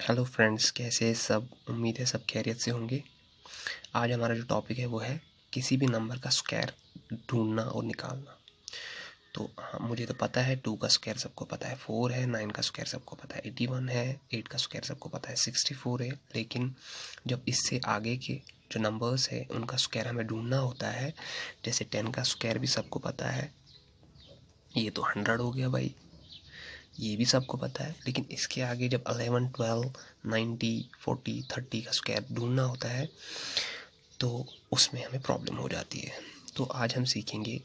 Hello friends, कैसे सब। उम्मीद है सब खैरियत से होंगे। आज हमारा जो टॉपिक है वो है किसी भी नंबर का स्क्वायर ढूंढना और निकालना। तो हाँ, मुझे तो पता है 2 का स्क्वायर सबको पता है 4 है, 9 का स्क्वायर सबको पता है 81 है, 8 का स्क्वायर सबको पता है 64 है। लेकिन जब इससे आगे के जो नंबर्स है उनका स्क्वायर हमें ढूंढना होता है, जैसे 10 का स्क्वायर भी सबको पता है, ये तो 100 हो गया भाई, ये भी सबको पता है। लेकिन इसके आगे जब 11, 12, 90, 40, 30 का स्क्वायर ढूंढना होता है तो उसमें हमें प्रॉब्लम हो जाती है। तो आज हम सीखेंगे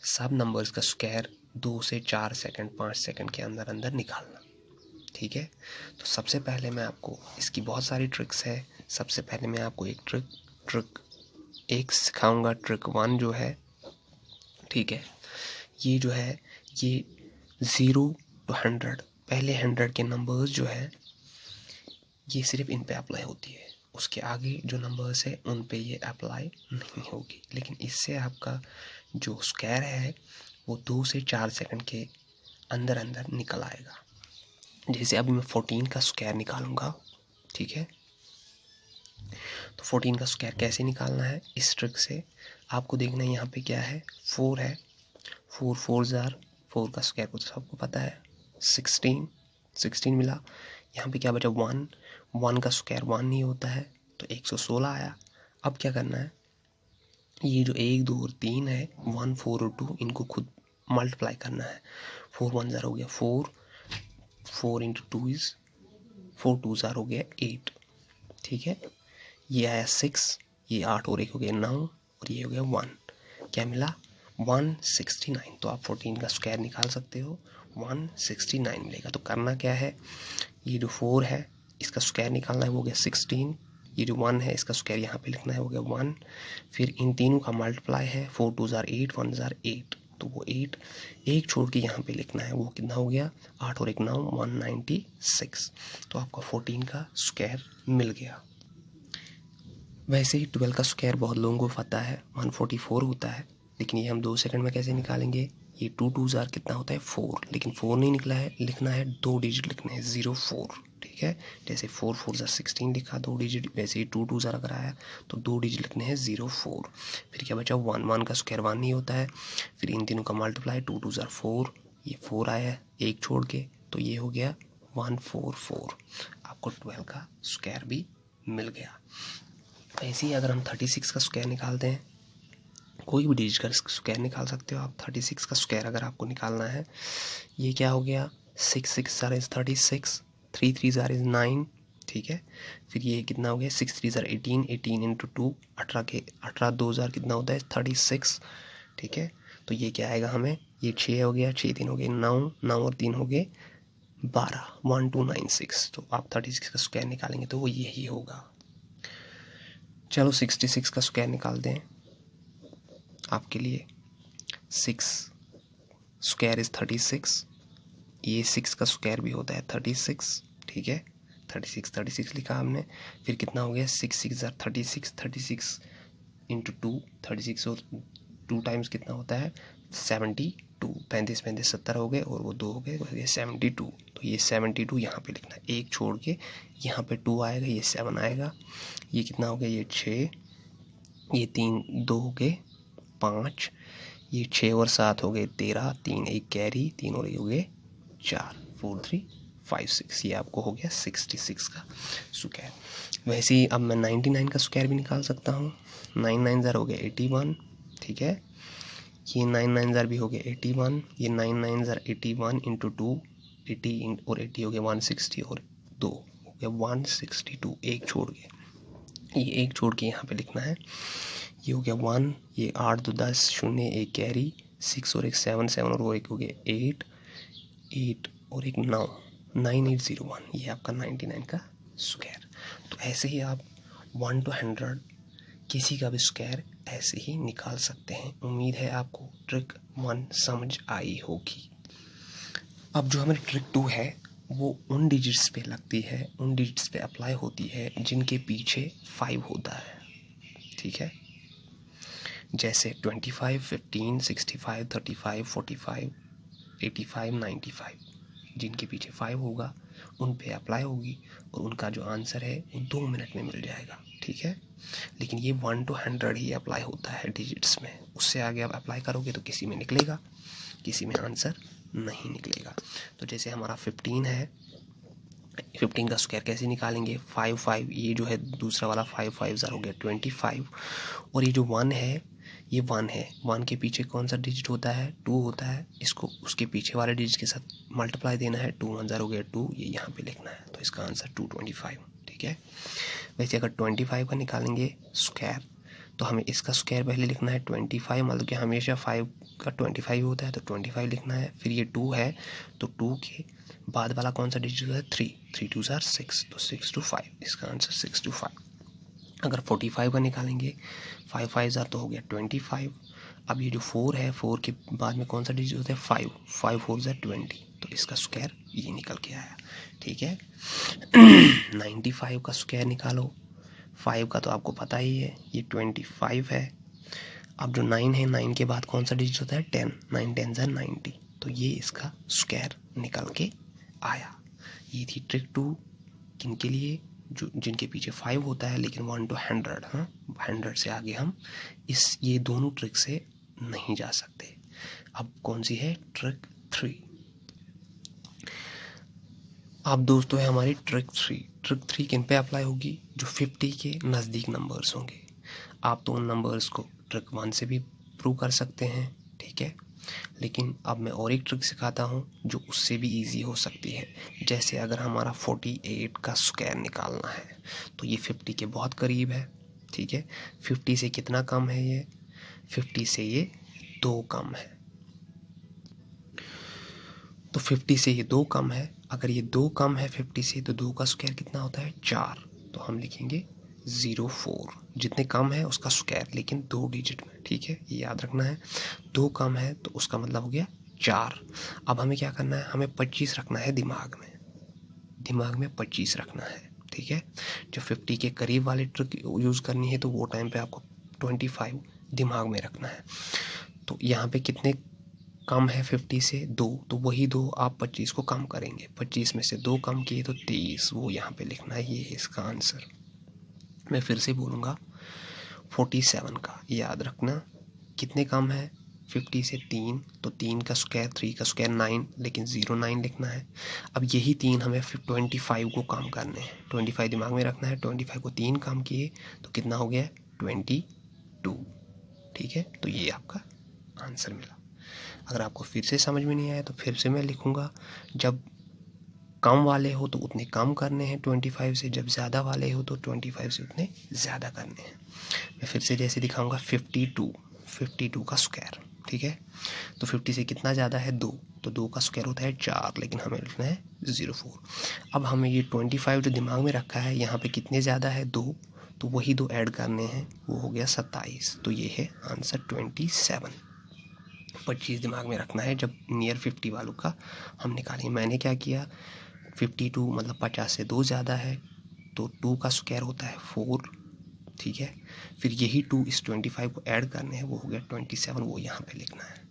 सब नंबर्स का स्क्वायर 2 से 4 सेकंड 5 सेकंड के अंदर अंदर निकालना। ठीक है, तो सबसे पहले मैं आपको, इसकी बहुत सारी ट्रिक्स है। सबसे पहले मैं आपको एक ट्रिक एक सिखाऊंगा, ट्रिक 1 जो है, ठीक है, ये जो है ये 0 to 100, पहले 100 के नंबर्स जो है ये सिर्फ इन पे अप्लाई होती है, उसके आगे जो नंबर्स है उन पे ये अप्लाई नहीं होगी। लेकिन इससे आपका जो स्क्वायर है वो 2 से 4 सेकंड के अंदर अंदर निकल आएगा। जैसे अभी मैं 14 का स्क्वायर निकालूंगा, ठीक है। तो 14 का स्क्वायर कैसे निकालना है, इस ट्रिक से आपको देखना है। यहाँ पे क्या है, 4 है, 4 4 4 का स्क्वायर को तो सबको पता है, 16 मिला। यहाँ पे क्या बचा, 1 का स्क्वायर 1 नहीं होता है, तो 116 आया। अब क्या करना है, ये जो 1 2 और 3 है, 1 4 और 2, इनको खुद मल्टीप्लाई करना है। 4 1 ज़ार हो गया 4, 4 इंटू 2 इज़ 4 2 ज़ार हो गया 8, ठीक है। ये आया 6, ये 8 और 1 हो गया 9, और ये हो गया 1। क्या मिला, 169। तो आप 14 का स्क्वायर निकाल सकते हो, 169 मिलेगा। तो करना क्या है, ये जो 4 है इसका स्क्वायर निकालना है, वो हो गया 16। ये जो 1 है इसका स्क्वायर यहाँ पे लिखना है, हो गया 1। फिर इन तीनों का मल्टीप्लाई है, 4 2 ज़ार 8, 1 ज़ार 8, तो वो 8 एक छोड़ के यहाँ पे लिखना है, वो कितना हो गया, 8 और 1 9, 196। तो आपका 14 का स्क्वायर मिल गया। वैसे ही 12 का स्क्वायर बहुत लोगों को पता है, 144 होता है। लेकिन ये हम 2 सेकंड में कैसे निकालेंगे, ये 2 2 ज़ार कितना होता है 4, लेकिन 4 नहीं निकला है, लिखना है 2 डिजिट लिखने हैं, 04, ठीक है। जैसे 4 4 ज़ार 16 लिखा 2 डिजिट, वैसे ही 2 2 ज़ार अगर आया तो 2 डिजिट लिखने हैं, 04। फिर क्या बचा, 1 का स्क्वायर 1 नहीं होता है, फिर इन तीनों का मल्टीप्लाई, 2 2 ज़ार 4, ये 4 आया एक छोड़ के, तो ये हो गया 144। आपको 12 का स्क्वायर भी मिल गया। ऐसे ही अगर हम 36 का स्क्वायर निकालते हैं, कोई भी डिजिट का स्क्वायर निकाल सकते हो आप। 36 का स्क्वायर अगर आपको निकालना है, ये क्या हो गया, 6 6 ज़ार इज़ 36, 3 3 ज़ार इज़ 9, ठीक है। फिर ये कितना हो गया, 6 3 ज़ार 18, 18 इंटू 2, 18 2 ज़ार कितना होता है 36, ठीक है। तो ये क्या आएगा हमें, ये 6 हो गया, 6 3 हो गए 9, 9 और 3 हो गए 12, 1296। तो आप 36 का स्क्वायर निकालेंगे तो वो यही होगा। चलो 66 का स्क्वायर निकालते हैं आपके लिए। 6 स्क्वायर इज़ 36, ये 6 का स्क्वायर भी होता है 36, ठीक है। 36 लिखा हमने। फिर कितना हो गया, 6 6 ज़ार 36, 36 इंटू 2, 36 और 2 टाइम्स कितना होता है 72, 35 35 70 हो गए, और वो 2 हो गए, 72। तो ये 72 यहाँ पे लिखना है, एक छोड़ के यहाँ पे 2 आएगा, ये 7 आएगा। ये कितना हो गया, ये 6, ये 3 2 हो गए 5, ये 6 और 7 हो गए 13, 3 1 कैरी, 3 और 1 हो गए 4, 4 3 5 6। ये आपको हो गया 66 का स्क्वायर। वैसे ही अब मैं 99 का स्क्वायर भी निकाल सकता हूँ। 9 9 ज़ार हो गया 81, ठीक है। ये 9 9 ज़ार भी हो गया 81, ये 9 9 ज़ार 81 इंटू 2, 80 और 80 हो गया 160, और 2 हो गया 162, एक छोड़ के, ये एक छोड़ के यहाँ पे लिखना है। ये हो गया 1, ये 8 2 10, 0 1 कैरी, 6 और 1 7 7 और वो 1 हो गया 8 8 और 1 9, 9801। ये आपका 99 का स्क्वायर। तो ऐसे ही आप 1 to 100 किसी का भी स्क्वायर ऐसे ही निकाल सकते हैं। उम्मीद है आपको ट्रिक 1 समझ आई होगी। अब जो हमारी ट्रिक 2 है वो उन डिजिट्स पे लगती है, उन डिजिट्स पे अप्लाई होती है जिनके पीछे 5 होता है, ठीक है। जैसे 25 15 65 35 45 85 95। जिनके पीछे 5 होगा उन पे अप्लाई होगी और उनका जो आंसर है वो 2 मिनट में मिल जाएगा, ठीक है। लेकिन ये 1 to 100 ही अप्लाई होता है डिजिट्स में, उससे आगे आप अप्लाई करोगे तो किसी में निकलेगा, किसी में आंसर नहीं निकलेगा। तो जैसे हमारा 15 है, 15 का स्क्वायर कैसे निकालेंगे, 5 ये जो है दूसरा वाला 5 5 हो गया 25, और ये जो 1 है ये 1 है, 1 के पीछे कौन सा डिजिट होता है, 2 होता है, इसको उसके पीछे वाले डिजिट के साथ मल्टीप्लाई देना है, 2 1 हो गया 2, ये यहाँ पे लिखना है, तो इसका आंसर 225, ठीक है। वैसे अगर 25 का निकालेंगे स्क्वायर तो हमें इसका स्क्वायर पहले लिखना है 25, मतलब कि हमेशा 5 का 25 होता है तो 25 लिखना है, फिर ये 2 है तो 2 के बाद वाला कौन सा डिजिट होता है 3, 3 2 6, तो 6 to 5, इसका आंसर 6 to 5। अगर 45 का निकालेंगे 5 5 तो हो गया 25, अब ये जो 4 है 4 के बाद में कौन सा डिजिट होता है 5, 5 4 20, तो इसका स्क्वायर ये निकल के आया, ठीक है। 95 का स्क्वायर निकालो, 5 का तो आपको पता ही है ये 25 है, अब जो 9 है 9 के बाद कौन सा डिजिट होता है 10, 9 10 90, तो ये इसका स्क्वायर निकल के आया। ये थी ट्रिक 2, किनके लिए, जो जिनके पीछे 5 होता है लेकिन 1 to 100, हाँ 100 से आगे हम ये दोनों ट्रिक से नहीं जा सकते। अब कौन सी है ट्रिक 3। अब दोस्तों है हमारी ट्रिक 3। ट्रिक 3 किन पे अप्लाई होगी, जो 50 के नज़दीक नंबर्स होंगे। आप तो उन नंबर्स को ट्रिक 1 से भी प्रूव कर सकते हैं, ठीक है, लेकिन अब मैं और एक ट्रिक सिखाता हूँ जो उससे भी इजी हो सकती है। जैसे अगर हमारा 48 का स्क्वायर निकालना है तो ये 50 के बहुत करीब है, ठीक है। 50 से कितना कम है ये, 50 से ये 2 कम है, तो 50 से ये 2 कम है। अगर ये 2 कम है 50 से तो 2 का स्क्वायर कितना होता है 4, तो हम लिखेंगे 04, जितने कम है उसका स्क्वायर लेकिन 2 डिजिट में, ठीक है, ये याद रखना है। 2 कम है तो उसका मतलब हो गया 4। अब हमें क्या करना है, हमें 25 रखना है दिमाग में 25 रखना है, ठीक है। जब 50 के करीब वाली ट्रिक यूज़ करनी है तो वो टाइम पे आपको 25 दिमाग में रखना है। तो यहाँ पे कितने कम है 50 से 2, तो वही 2 आप 25 को कम करेंगे, 25 में से 2 कम किए तो 23, वो यहाँ पे लिखना है, ये इसका आंसर। मैं फिर से बोलूँगा 47 का याद रखना, कितने कम है 50 से 3, तो 3 का स्क्वायर 3 का स्क्वायर 9, लेकिन 09 लिखना है। अब यही 3 हमें फिर 25 को कम करने हैं, 25 दिमाग में रखना है, 25 को 3 कम किए तो कितना हो गया 22, ठीक है। तो ये आपका आंसर मिला। अगर आपको फिर से समझ में नहीं आया तो फिर से मैं लिखूँगा, जब कम वाले हो तो उतने कम करने हैं 25 से, जब ज़्यादा वाले हो तो 25 से उतने ज़्यादा करने हैं। मैं फिर से जैसे दिखाऊंगा 52 का स्क्वायर, ठीक है। तो 50 से कितना ज़्यादा है 2, तो 2 का स्क्वायर होता है 4, लेकिन हमें लिखना है 04। अब हमें ये 25 जो दिमाग में रखा है यहाँ पे कितने ज़्यादा है 2, तो वही 2 ऐड करने हैं, वो हो गया 27, तो ये है आंसर 27। 25 दिमाग में रखना है जब नियर 50 वालों का हम निकालेंगे। मैंने क्या किया, 52 मतलब 50 से 2 ज़्यादा है तो 2 का स्क्वायर होता है 4, ठीक है। फिर यही 2 इस 25 को ऐड करने हैं, वो हो गया 27, वो यहाँ पे लिखना है।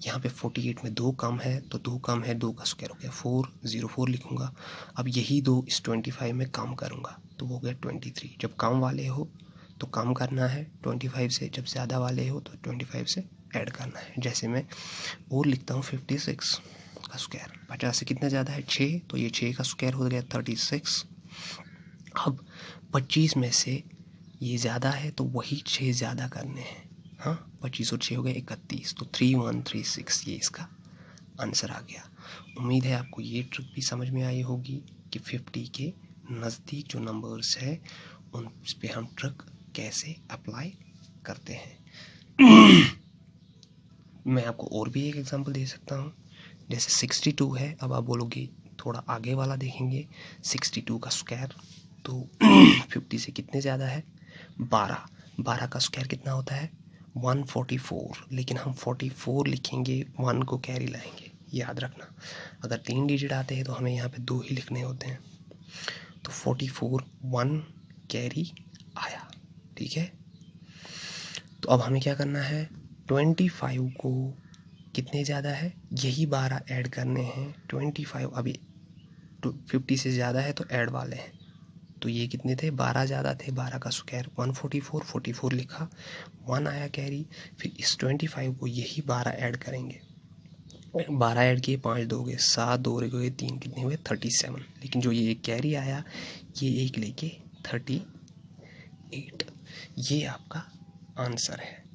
यहाँ पे 48 में 2 कम है तो 2 कम है, 2 का स्क्वायर हो गया 404 लिखूँगा। अब यही 2 इस 25 में कम करूँगा तो वो हो गया 23। जब कम वाले हो तो कम करना है 25 से, जब ज़्यादा वाले हो तो 25 से ऐड करना है। जैसे मैं और लिखता हूँ 56 का स्क्वायर, 50 से कितना ज़्यादा है 6, तो ये 6 का स्क्वायर हो गया 36। अब 25 में से ये ज़्यादा है तो वही 6 ज़्यादा करने हैं, हाँ 25 और 6 हो गए 31, तो 3136 ये इसका आंसर आ गया। उम्मीद है आपको ये ट्रिक भी समझ में आई होगी कि 50 के नज़दीक जो नंबर्स है उन पे हम ट्रिक कैसे अप्लाई करते हैं। मैं आपको और भी एक एग्जांपल दे सकता हूँ, जैसे 62 है। अब आप बोलोगे थोड़ा आगे वाला देखेंगे, 62 का स्क्वायर तो 50 से कितने ज़्यादा है 12 का स्क्वायर कितना होता है 144, लेकिन हम 44 लिखेंगे, 1 को कैरी लाएंगे, याद रखना। अगर 3 डिजिट आते हैं तो हमें यहाँ पे 2 ही लिखने होते हैं, तो 44 1 कैरी आया, ठीक है। तो अब हमें क्या करना है, 25 को कितने ज़्यादा है, यही 12 ऐड करने हैं 25, अभी 50 से ज़्यादा है तो ऐड वाले हैं। तो ये कितने थे, 12 ज़्यादा थे, 12 का स्क्वायर 144, 44 लिखा, 1 आया कैरी। फिर इस 25 को यही 12 ऐड करेंगे, 12 ऐड किए, 5 2 गए, 7 2 गए, 3 कितने हुए 37। लेकिन जो ये एक कैरी आया, ये एक लेके 38, ये आपका आंसर है।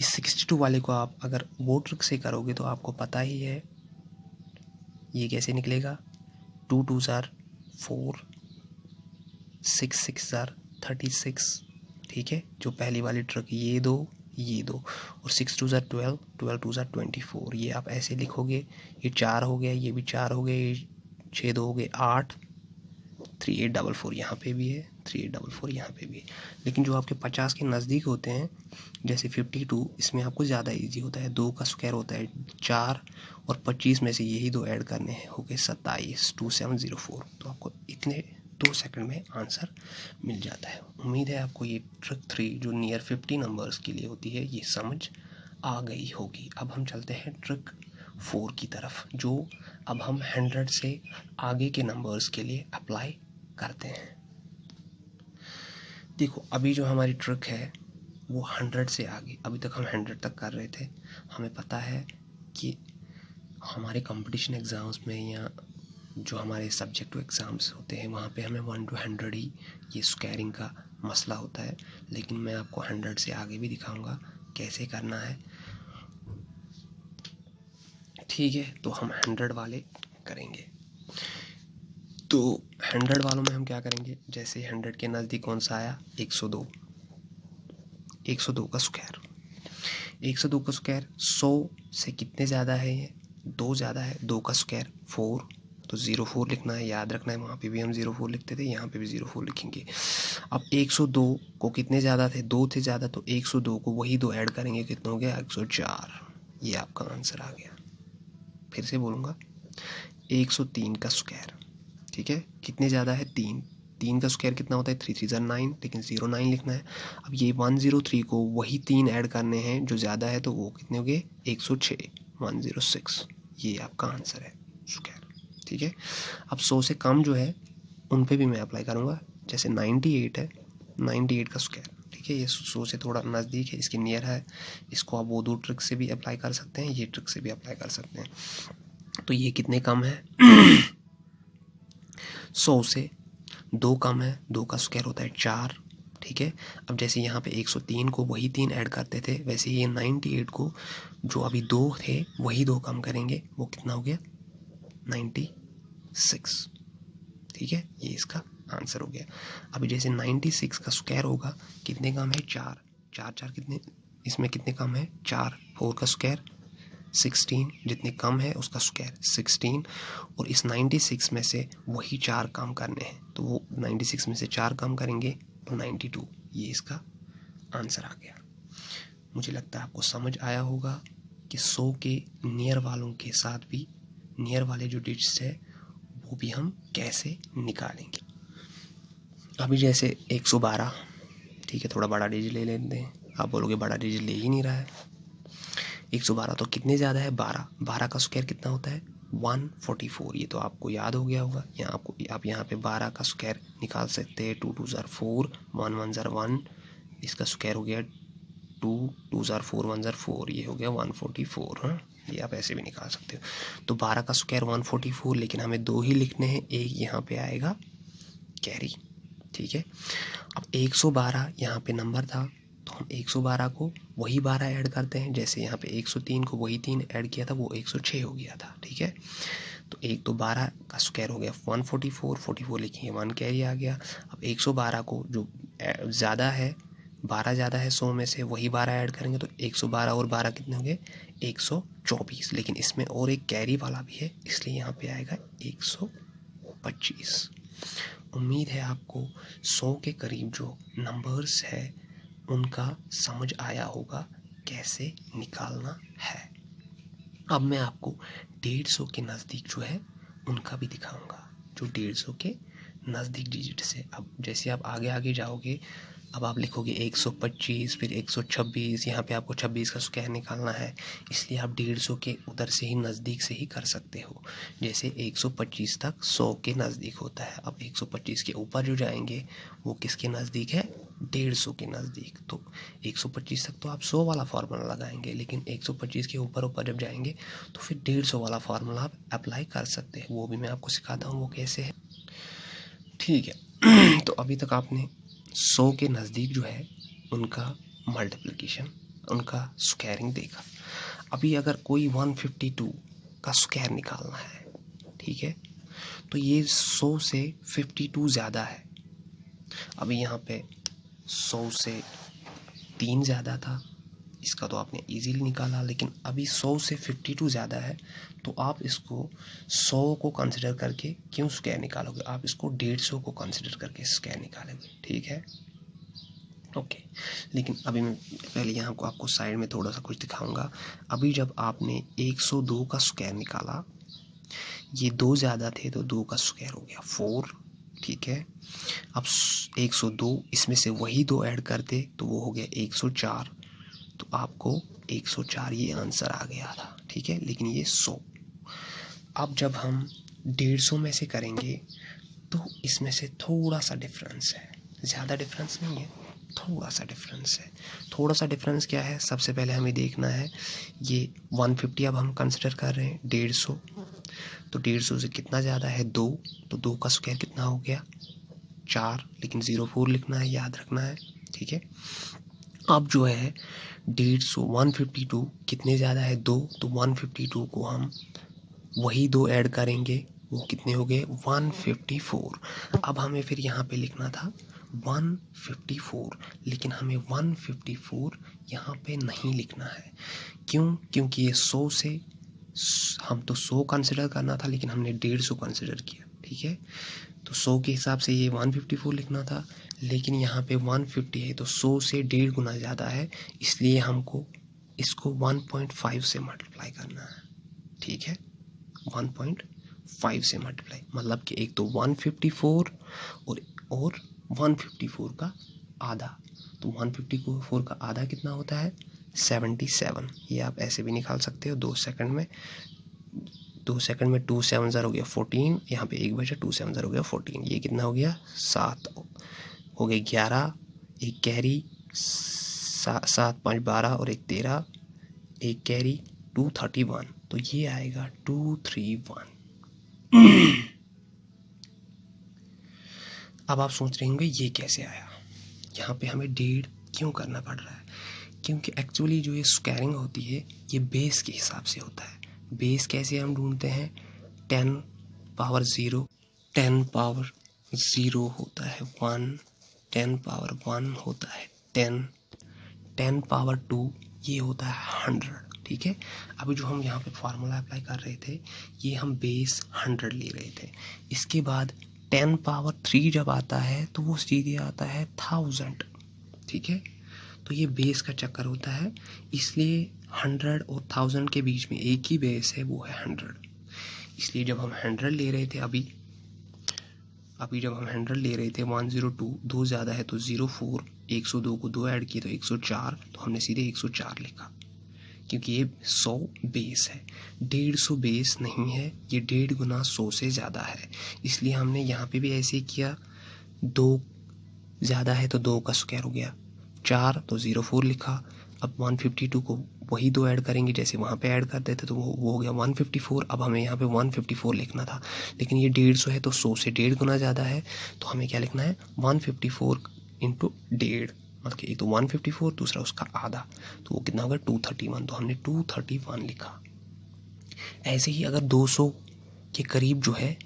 इस 62 वाले को आप अगर वो ट्रिक से करोगे तो आपको पता ही है ये कैसे निकलेगा। 2 2 ज़ार 4, 6 6 ज़ार 36, ठीक है। जो पहली वाली ट्रिक, ये दो और 6 2 ज़ार 12, 12 2 ज़ार 24, ये आप ऐसे लिखोगे। ये 4 हो गया, ये भी 4 हो गए, ये 6 2 हो गए 8, 3844 यहाँ पे भी है, 3844 यहाँ पे भी है। लेकिन जो आपके 50 के नज़दीक होते हैं, जैसे 52, इसमें आपको ज़्यादा इजी होता है। 2 का स्क्वायर होता है 4 और 25 में से यही 2 ऐड करने हैं, हो गए 27, 2704। तो आपको इतने 2 सेकंड में आंसर मिल जाता है। उम्मीद है आपको ये ट्रिक 3 जो नियर 50 नंबर्स के लिए होती है ये समझ आ गई होगी। अब हम चलते हैं ट्रिक 4 की तरफ, जो अब हम 100 से आगे के नंबर्स के लिए अप्लाई करते हैं। देखो अभी जो हमारी ट्रिक है वो 100 से आगे, अभी तक हम 100 तक कर रहे थे। हमें पता है कि हमारे कंपटीशन एग्ज़ाम्स में या जो हमारे सब्जेक्टिव एग्ज़ाम्स होते हैं वहाँ पे हमें 1 to 100 ही ये स्क्वायरिंग का मसला होता है। लेकिन मैं आपको 100 से आगे भी दिखाऊंगा कैसे करना है, ठीक है। तो हम 100 वाले करेंगे। तो 100 वालों में हम क्या करेंगे, जैसे 100 के नज़दीक कौन सा आया, 102, 102 का स्क्वायर, 102 का स्क्वायर 100 से कितने ज़्यादा है, ये 2 ज़्यादा है, 2 का स्क्वायर 4, तो 04 लिखना है, याद रखना है। वहाँ पे भी हम 04 लिखते थे, यहाँ पे भी 04 लिखेंगे। अब 102 को कितने ज़्यादा थे, 2 थे ज़्यादा, तो 102 को वही 2 ऐड करेंगे, कितना हो गया 104, ये आपका आंसर आ गया। फिर से बोलूँगा, 103 का स्क्वायर, ठीक है, कितने ज़्यादा है 3, 3 का स्क्वायर कितना होता है 3 3 ज़ार 9, लेकिन 09 लिखना है। अब ये 103 को वही 3 ऐड करने हैं जो ज़्यादा है, तो वो कितने हो गए 106, 106, ये आपका आंसर है स्क्वायर, ठीक है। अब 100 से कम जो है उन पे भी मैं अप्लाई करूँगा, जैसे 98 है, 98 का स्क्वायर, ठीक है, ये 100 से थोड़ा नज़दीक है, इसके नियर है। इसको आप वो 2 ट्रिक से भी अप्लाई कर सकते हैं, ये ट्रिक से भी अप्लाई कर सकते हैं। तो ये कितने कम है 100 से 2 कम है, 2 का स्क्वायर होता है 4, ठीक है। अब जैसे यहाँ पे 103 को वही 3 ऐड करते थे, वैसे ये 98 को जो अभी 2 थे वही 2 कम करेंगे, वो कितना हो गया 96, ठीक है, ये इसका आंसर हो गया। अभी जैसे 96 का स्क्वायर होगा, कितने कम है 4, 4 4 कितने, इसमें कितने कम है 4, 4 का स्क्वायर 16, जितने कम है उसका स्क्वायर 16, और इस 96 में से वही 4 कम करने हैं, तो वो 96 में से 4 कम करेंगे तो 92, ये इसका आंसर आ गया। मुझे लगता है आपको समझ आया होगा कि 100 के नियर वालों के साथ भी नियर वाले जो डिजिट्स है वो भी हम कैसे निकालेंगे। अभी जैसे 112, ठीक है, थोड़ा बड़ा डिजिट ले लेते हैं। आप बोलोगे बड़ा डिजिट ले ही नहीं रहा है, 112 तो कितने ज़्यादा है 12, 12 का स्क्वायर कितना होता है 144, ये तो आपको याद हो गया होगा। यहाँ आपको आप यहाँ पे 12 का स्क्वायर निकाल सकते हैं, 2 2 ज़ार 4, 1 1 ज़ार 1, इसका स्क्वायर हो गया 2 2 ज़ार 4 1 ज़ार 4, ये हो गया 144। हाँ, ये आप ऐसे भी निकाल सकते हो। तो 12 का स्क्वायर 144, लेकिन हमें 2 ही लिखने हैं, एक यहाँ पे आएगा कैरी, ठीक है। अब 112 यहाँ पे नंबर था, तो हम 112 को वही 12 ऐड करते हैं, जैसे यहाँ पे 103 को वही 3 ऐड किया था, वो 106 हो गया था, ठीक है। तो एक तो 12 का स्क्वायर हो गया 144, 44 लिखेंगे 1 कैरी आ गया। अब 112 को जो ज़्यादा है, 12 ज़्यादा है 100 में से, वही 12 ऐड करेंगे, तो 112 और 12 कितने होंगे 124, लेकिन इसमें और एक कैरी वाला भी है, इसलिए यहाँ पे आएगा 125। उम्मीद है आपको 100 के करीब जो नंबर्स है उनका समझ आया होगा कैसे निकालना है। अब मैं आपको 150 के नज़दीक जो है उनका भी दिखाऊंगा, जो 150 के नज़दीक डिजिट से। अब जैसे आप आगे आगे जाओगे अब आप लिखोगे 125, फिर 126, यहाँ पे आपको 26 का स्क्वायर निकालना है, इसलिए आप 150 के उधर से ही नज़दीक से ही कर सकते हो। जैसे 125 तक 100 के नज़दीक होता है। अब 125 के ऊपर जो जाएंगे वो किसके नज़दीक है? 150 के नज़दीक। तो 125 तक तो आप 100 वाला फार्मूला लगाएंगे, लेकिन 125 के ऊपर जब जाएंगे तो फिर 150 वाला फार्मूला आप अप्लाई कर सकते हैं। वो भी मैं आपको सिखाता हूँ वो कैसे है, ठीक है। तो अभी तक आपने 100 के नज़दीक जो है उनका मल्टीप्लिकेशन, उनका स्क्वायरिंग देखा। अभी अगर कोई 152 का स्क्वायर निकालना है, ठीक है, तो ये 100 से 52 ज़्यादा है। अभी यहाँ पे 100 से 3 ज़्यादा था, इसका तो आपने इजीली निकाला, लेकिन अभी 100 से 52 ज़्यादा है, तो आप इसको 100 को कंसिडर करके क्यों स्क्वायर निकालोगे? आप इसको 150 को कंसिडर करके स्क्वायर निकालोगे, ठीक है, ओके। लेकिन अभी मैं पहले यहाँ को आपको साइड में थोड़ा सा कुछ दिखाऊंगा। अभी जब आपने 102 का स्क्वायर निकाला, ये 2 ज़्यादा थे तो 2 का स्क्वायर हो गया 4, ठीक है। अब 102 इसमें से वही 2 ऐड करते तो वो हो गया 104, तो आपको 104 ये आंसर आ गया था, ठीक है। लेकिन ये 100, अब जब हम 150 में से करेंगे तो इसमें से थोड़ा सा डिफरेंस है, ज़्यादा डिफरेंस नहीं है, थोड़ा सा डिफरेंस है। थोड़ा सा डिफरेंस क्या है? सबसे पहले हमें देखना है, ये 150 अब हम कंसिडर कर रहे हैं 150, तो 150 से कितना ज़्यादा है? 2, तो 2 का स्क्वायर कितना हो गया? 4, लेकिन 04 लिखना है, याद रखना है, ठीक है। अब जो है 150 152 कितने ज़्यादा है? 2, तो 152 को हम वही 2 ऐड करेंगे, वो कितने हो गए? 154। अब हमें फिर यहाँ पे लिखना था 154, लेकिन हमें 154 यहाँ पे नहीं लिखना है। क्यों? क्योंकि ये 100 से, हम तो 100 कंसिडर करना था, लेकिन हमने 150 कंसिडर किया, ठीक है। तो 100 के हिसाब से ये 154 लिखना था, लेकिन यहाँ पे 150 है तो 100 से 1.5 गुना ज़्यादा है, इसलिए हमको इसको 1.5 से मल्टीप्लाई करना है, ठीक है। 1.5 से मल्टीप्लाई, मतलब कि एक तो 154 और 154 का आधा, तो 154 का आधा कितना होता है? 77। ये आप ऐसे भी निकाल सकते हो 2 सेकंड में। 2 सेकंड में 2 7 ज़र हो गया 14, यहाँ पे 1 बचा, 2 7 ज़र हो गया 14, ये कितना हो गया? 7 हो गए 11, एक कैरी 7 5 12 और एक 13, एक कैरी 231, तो ये आएगा 231। अब आप सोच रहे होंगे ये कैसे आया, यहाँ पे हमें 1.5 क्यों करना पड़ रहा है? क्योंकि एक्चुअली जो ये स्क्वायरिंग होती है ये बेस के हिसाब से होता है। बेस कैसे हम ढूंढते हैं? 10 पावर 0, 10 पावर 0 होता है 1, 10 पावर 1 होता है 10, 10 पावर 2 ये होता है 100, ठीक है। अभी जो हम यहाँ पे फार्मूला अप्लाई कर रहे थे, ये हम बेस 100 ले रहे थे। इसके बाद 10 पावर 3 जब आता है तो वो सीधे आता है 1000, ठीक है। तो ये बेस का चक्कर होता है, इसलिए 100 और 1000 के बीच में एक ही बेस है, वो है 100। इसलिए जब हम 100 ले रहे थे, अभी जब हम 100 ले रहे थे 102, 2 ज़्यादा है तो 04, 102 को 2 ऐड किए तो 104, तो हमने सीधे 104 लिखा, क्योंकि ये 100 बेस है, 150 बेस नहीं है, ये 1.5 गुना 100 से ज़्यादा है। इसलिए हमने यहाँ पे भी ऐसे ही किया, 2 ज़्यादा है तो 2 का स्क्वायर हो गया 4, तो 04 लिखा। अब 152 को वही 2 ऐड करेंगे जैसे वहाँ पे ऐड करते थे, तो वो हो गया 154। अब हमें यहाँ पे 154 लिखना था, लेकिन ये 150 है तो 100 से 1.5 गुना ज़्यादा है, तो हमें क्या लिखना है? 154 इंटू 1.5, मतलब कि एक तो 154, दूसरा उसका आधा, तो वो कितना होगा? 231, तो हमने 231 लिखा। ऐसे ही अगर 200 के करीब जो है,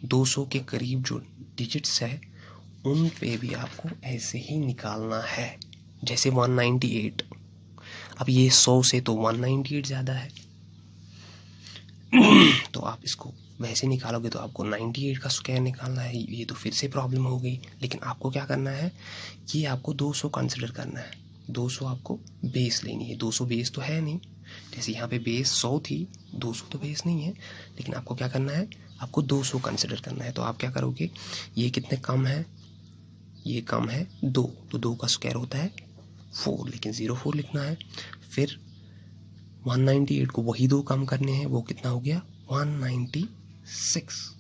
200 के करीब जो डिजिट्स है उन पे भी आपको ऐसे ही निकालना है। जैसे 198, अब ये 100 से तो 198 ज़्यादा है, तो आप इसको वैसे निकालोगे तो आपको 98 का स्क्वायर निकालना है, ये तो फिर से प्रॉब्लम हो गई। लेकिन आपको क्या करना है, ये आपको 200 कंसिडर करना है, 200 आपको बेस लेनी है। 200 बेस तो है नहीं, जैसे यहाँ पे बेस 100 थी, 200 तो बेस नहीं है, लेकिन आपको क्या करना है? आपको 200 कंसिडर करना है। तो आप क्या करोगे, ये कितने कम है? ये कम है 2, तो 2 का स्क्वायर होता है 4, लेकिन 04 लिखना है। फिर 198 को वही 2 कम करने हैं, वो कितना हो गया 196,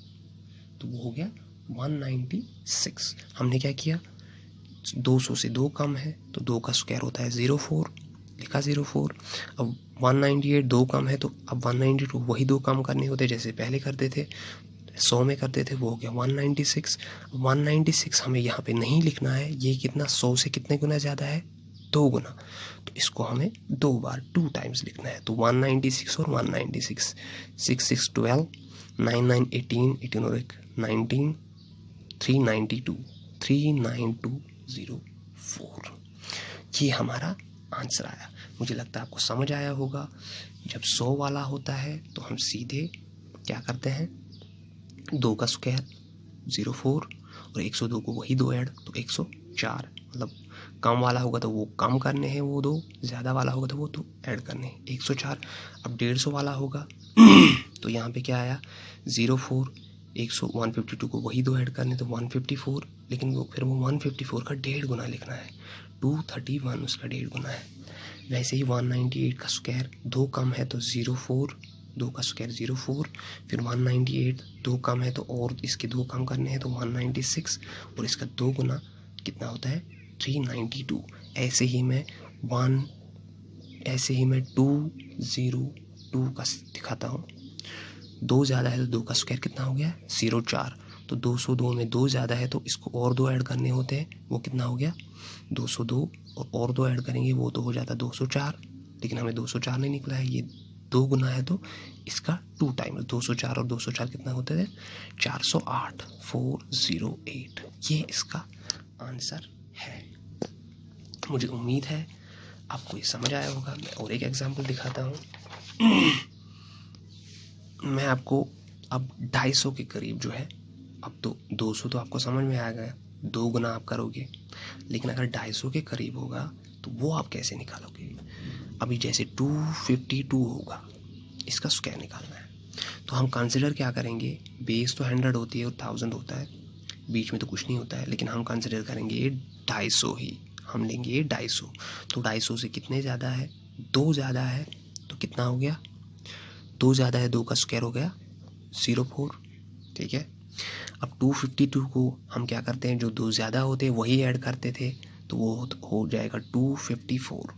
तो वो हो गया 196। हमने क्या किया, 200 से 2 कम है तो 2 का स्क्वायर होता है 04, लिखा 04। अब 198 2 कम है तो अब 192 को वही 2 कम करने होते जैसे पहले करते थे, 100 में करते थे, वो हो गया 196। 196 हमें यहाँ पे नहीं लिखना है, ये कितना 100 से कितने गुना ज़्यादा है, 2 गुना, तो इसको हमें 2 बार 2 टाइम्स लिखना है। तो 196 और 196, 6 6 12, 9 9 18, 18 और 1 19, 392, 39204, ये हमारा आंसर आया। मुझे लगता है आपको समझ आया होगा। जब 100 वाला होता है तो हम सीधे क्या करते हैं, 2 का स्क्वायर 04 और 102 को वही 2 ऐड, तो 104, मतलब कम वाला होगा तो वो कम करने हैं वो 2, ज़्यादा वाला होगा तो वो 2 ऐड करने हैं, 104। अब 150 वाला होगा तो यहाँ पे क्या आया 04, 152 को वही 2 ऐड करने, तो 154, लेकिन वो फिर वो 154 का 1.5 गुना लिखना है, 231 उसका 1.5 गुना है। वैसे ही 198 का स्क्वायर 2 कम है तो 04, 2 का स्क्वायर 04, फिर 198 2 कम है तो और इसके 2 कम करने हैं तो 196, और इसका 2 गुना कितना होता है 392। ऐसे ही मैं 202 का दिखाता हूँ। 2 ज़्यादा है तो 2 का स्क्वायर कितना हो गया 04, तो 202 में 2 ज़्यादा है तो इसको और 2 ऐड करने होते हैं, वो कितना हो गया 202, और 2 ऐड करेंगे वो तो हो जाता 204, लेकिन हमें 204 नहीं निकला है, ये 2 गुना है तो इसका 2 टाइम, 204 और 204 कितना होते थे 408, 408, ये इसका आंसर है। मुझे उम्मीद है आपको ये समझ आया होगा। मैं और एक एग्जांपल दिखाता हूँ। मैं आपको अब 250 के करीब जो है, अब तो 200 तो आपको समझ में आ गया, 2 गुना आप करोगे, लेकिन अगर 250 के करीब होगा तो वो आप कैसे निकालोगे। अभी जैसे 252 होगा, इसका स्क्वायर निकालना है, तो हम कंसिडर क्या करेंगे, बेस तो 100 होती है और 1000 होता है, बीच में तो कुछ नहीं होता है, लेकिन हम कंसिडर करेंगे 250 ही, हम लेंगे 250। तो 250 से कितने ज़्यादा है, 2 ज़्यादा है, तो कितना हो गया 2 ज़्यादा है, 2 का स्क्वायर हो गया 04, ठीक है। अब 252 को हम क्या करते हैं, जो 2 ज़्यादा होते हैं वही ऐड करते थे, तो वो हो जाएगा 254,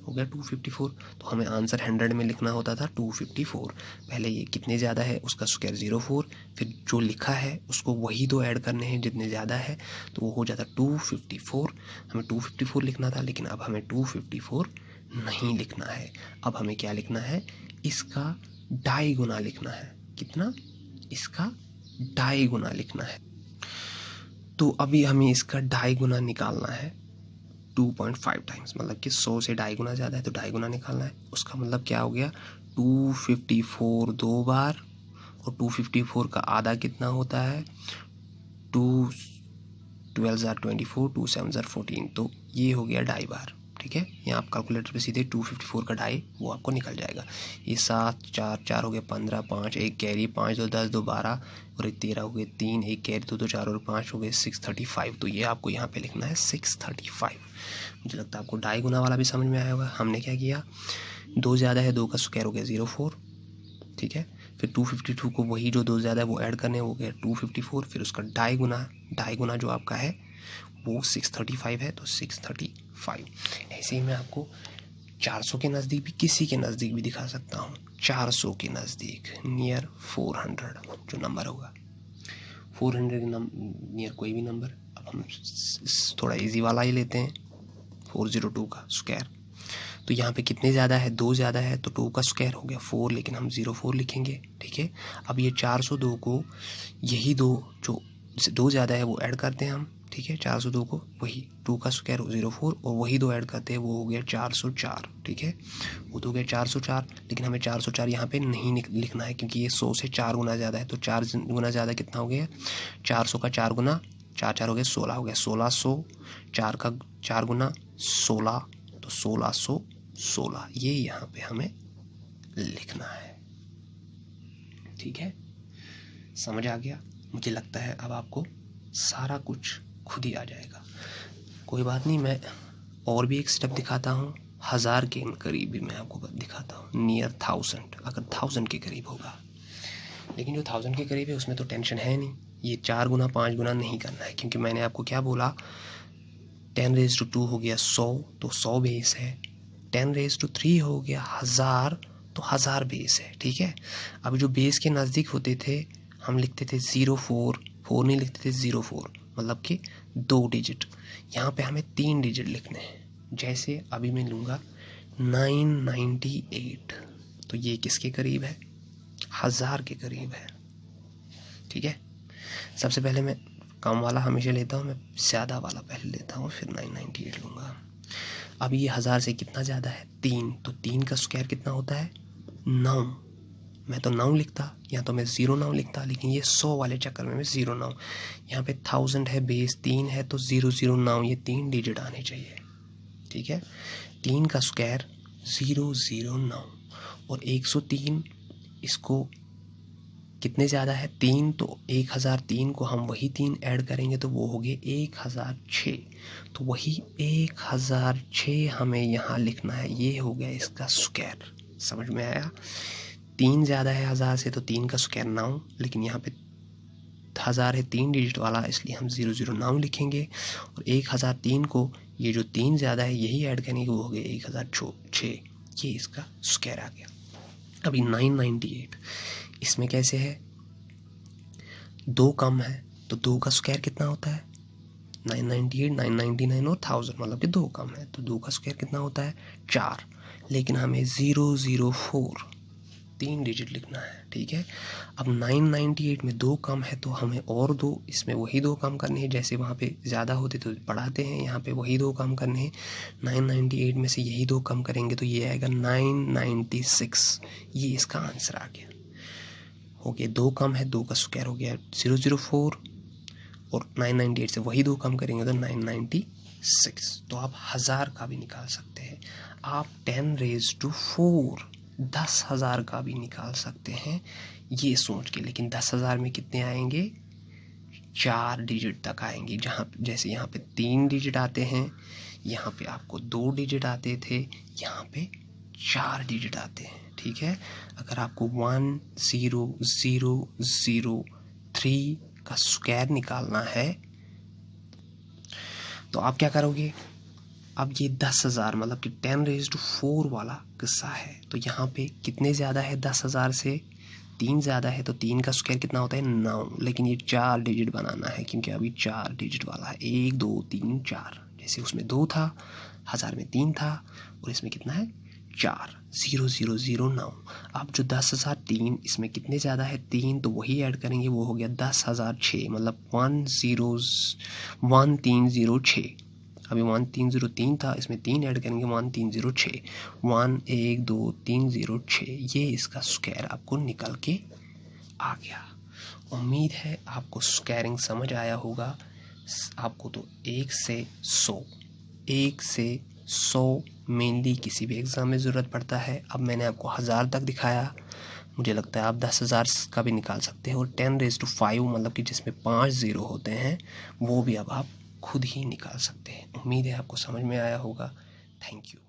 हो गया 254। तो हमें आंसर 100 में लिखना होता था 254, पहले ये कितने ज़्यादा है उसका स्क्वायर 04, फिर जो लिखा है उसको वही 2 ऐड करने हैं जितने ज़्यादा है, तो वो हो जाता 254। हमें 254 लिखना था, लेकिन अब हमें 254 नहीं लिखना है, अब हमें क्या लिखना है, इसका 2.5 गुना लिखना है। कितना, इसका 2.5 गुना लिखना है। तो अभी हमें इसका 2.5 गुना निकालना है 2.5 टाइम्स, मतलब कि 100 से 2.5 गुना ज़्यादा है तो 2.5 गुना निकालना है। उसका मतलब क्या हो गया 254 2 बार, और 254 का आधा कितना होता है 2 12 24, 2 7 14, तो ये हो गया 2.5 बार, ठीक है। यहाँ आप कैलकुलेटर पे सीधे 254 का 2.5 वो आपको निकल जाएगा। ये 7 4 4 हो गया 15, 5 1 कैरी, 5 2 10 2 12 और 1 13 हो गए 3 1 कैरी 2 2 4 और 5 हो गए 635। तो ये आपको यहाँ पे लिखना है 635। मुझे लगता है आपको 2.5 गुना वाला भी समझ में आया होगा। हमने क्या किया, 2 ज़्यादा है, 2 का स्क्वायर हो गया 04, ठीक है। फिर 252 को वही जो 2 ज़्यादा है वो ऐड करने हो गया 254, फिर उसका 2.5 गुना जो आपका है वो 635 है, तो 635। ऐसे ही मैं आपको 400 के नज़दीक भी, किसी के नज़दीक भी दिखा सकता हूँ। 400 के नज़दीक नियर 400 जो नंबर होगा, 400 के नियर कोई भी नंबर। अब हम थोड़ा इजी वाला ही लेते हैं, 402 का स्क्वायर। तो यहाँ पे कितने ज़्यादा है, 2 ज़्यादा है, तो 2 का स्क्वायर हो गया 4, लेकिन हम 04 लिखेंगे, ठीक है। अब ये 402 को यही 2 जो 2 ज़्यादा है वो ऐड करते हैं हम, ठीक है। 402 को वही 2 का स्क्वायर 04 और वही 2 ऐड करते हैं, वो हो गया 404, ठीक है। वो तो हो गया 404, लेकिन हमें 404 यहाँ पे नहीं लिखना है क्योंकि ये 100 से 4 गुना ज़्यादा है। तो 4 गुना ज़्यादा कितना हो गया, 400 का 4 गुना 4 4 हो गया 16, हो गया 1600, 4 का 4 गुना 16, तो 1616, ये यहाँ पे हमें लिखना है, ठीक है। समझ आ गया। मुझे लगता है अब आपको सारा कुछ खुद ही आ जाएगा। कोई बात नहीं, मैं और भी एक स्टेप दिखाता हूँ। 1000 के करीब भी मैं आपको दिखाता हूँ, नियर 1000, अगर 1000 के करीब होगा। लेकिन जो 1000 के करीब है उसमें तो टेंशन है नहीं, ये 4 गुना 5 गुना नहीं करना है, क्योंकि मैंने आपको क्या बोला, 10⁻² हो गया 100, तो 100 बेस है। 10⁻³ हो गया 1000, तो 1000 बेस है। ठीक है, अब जो बेस के नज़दीक होते थे हम लिखते थे 04, 4 नहीं लिखते थे 04, मतलब कि 2 डिजिट। यहाँ पे हमें 3 डिजिट लिखने हैं। जैसे अभी मैं लूँगा 998, तो ये किसके करीब है, 1000 के करीब है। ठीक है, सबसे पहले मैं कम वाला हमेशा लेता हूँ, मैं ज़्यादा वाला पहले लेता हूँ, फिर 998 लूँगा। अब ये 1000 से कितना ज़्यादा है, 3, तो 3 का स्क्वायर कितना होता है, 9। मैं तो 9 लिखता, या तो मैं 09 लिखता, लेकिन ये 100 वाले चक्कर में मैं 09। यहाँ पे 1000 है, बेस 3 है, तो 009, ये 3 डिजिट आने चाहिए। ठीक है, 3 का स्क्वायर 009, और 103 इसको कितने ज़्यादा है, 3, तो 1003 को हम वही 3 ऐड करेंगे तो वो हो गए 1006, तो वही 1006 हमें यहाँ लिखना है। ये हो गया इसका स्क्वायर। समझ में आया, 3 ज़्यादा है 1000 से, तो 3 का स्क्वायर 9, लेकिन यहाँ पे 1000 है 3 डिजिट वाला, इसलिए हम 009 लिखेंगे, और 1003 को ये जो 3 ज़्यादा है यही ऐड करेंगे, वो हो गए 1006, ये इसका स्क्वायर आ गया। अभी 998, इसमें कैसे है, 2 कम है, तो 2 का स्क्वायर कितना होता है, 998, 999 और 1000, मतलब कि 2 कम है, तो 2 का स्क्वायर कितना होता है, 4। लेकिन हमें 004 3 डिजिट लिखना है। ठीक है, अब 998 में 2 कम है, तो हमें और 2 इसमें वही 2 कम करने हैं, जैसे वहाँ पे ज़्यादा होते तो बढ़ाते हैं, यहाँ पे वही 2 कम करने हैं। 998 में से यही 2 कम करेंगे तो ये आएगा 996, ये इसका आंसर आ गया। हो गया 2 कम है, 2 का स्क्वायर हो गया 004, और 998 से वही 2 कम करेंगे तो 996। तो आप 1000 का भी निकाल सकते हैं, आप 10⁻⁴ 10,000 का भी निकाल सकते हैं, ये सोच के। लेकिन 10,000 में कितने आएंगे, 4 डिजिट तक आएंगे। जहाँ जैसे यहाँ पे 3 डिजिट आते हैं, यहाँ पे आपको 2 डिजिट आते थे, यहाँ पे 4 डिजिट आते हैं। ठीक है, अगर आपको 10,003 का स्क्वायर निकालना है तो आप क्या करोगे, अब ये 10,000 मतलब कि 10⁻⁴ वाला किस्सा है, तो यहाँ पे कितने ज़्यादा है, 10,000 से 3 ज़्यादा है, तो 3 का स्क्वायर कितना होता है, 9। लेकिन ये 4 डिजिट बनाना है, क्योंकि अभी 4 डिजिट वाला है, 1 2 3 4। जैसे उसमें 2 था, 1000 में 3 था, और इसमें कितना है, 4, 0009। अब जो 10,003 इसमें कितने ज़्यादा है, 3, तो वही ऐड करेंगे, वो हो गया 10,006, मतलब 1306। अभी 1303 था, इसमें 3 ऐड करेंगे, 1306, 1 1 2 3 0 6, ये इसका स्क्वायर आपको निकल के आ गया। उम्मीद है आपको स्क्वायरिंग समझ आया होगा। आपको तो 1 से 100 मेनली किसी भी एग्ज़ाम में ज़रूरत पड़ता है। अब मैंने आपको 1000 तक दिखाया, मुझे लगता है आप 10,000 का भी निकाल सकते हैं, और 10⁻⁵ मतलब कि जिसमें 5 0 होते हैं, वो भी अब आप खुद ही निकाल सकते हैं। उम्मीद है आपको समझ में आया होगा। Thank you.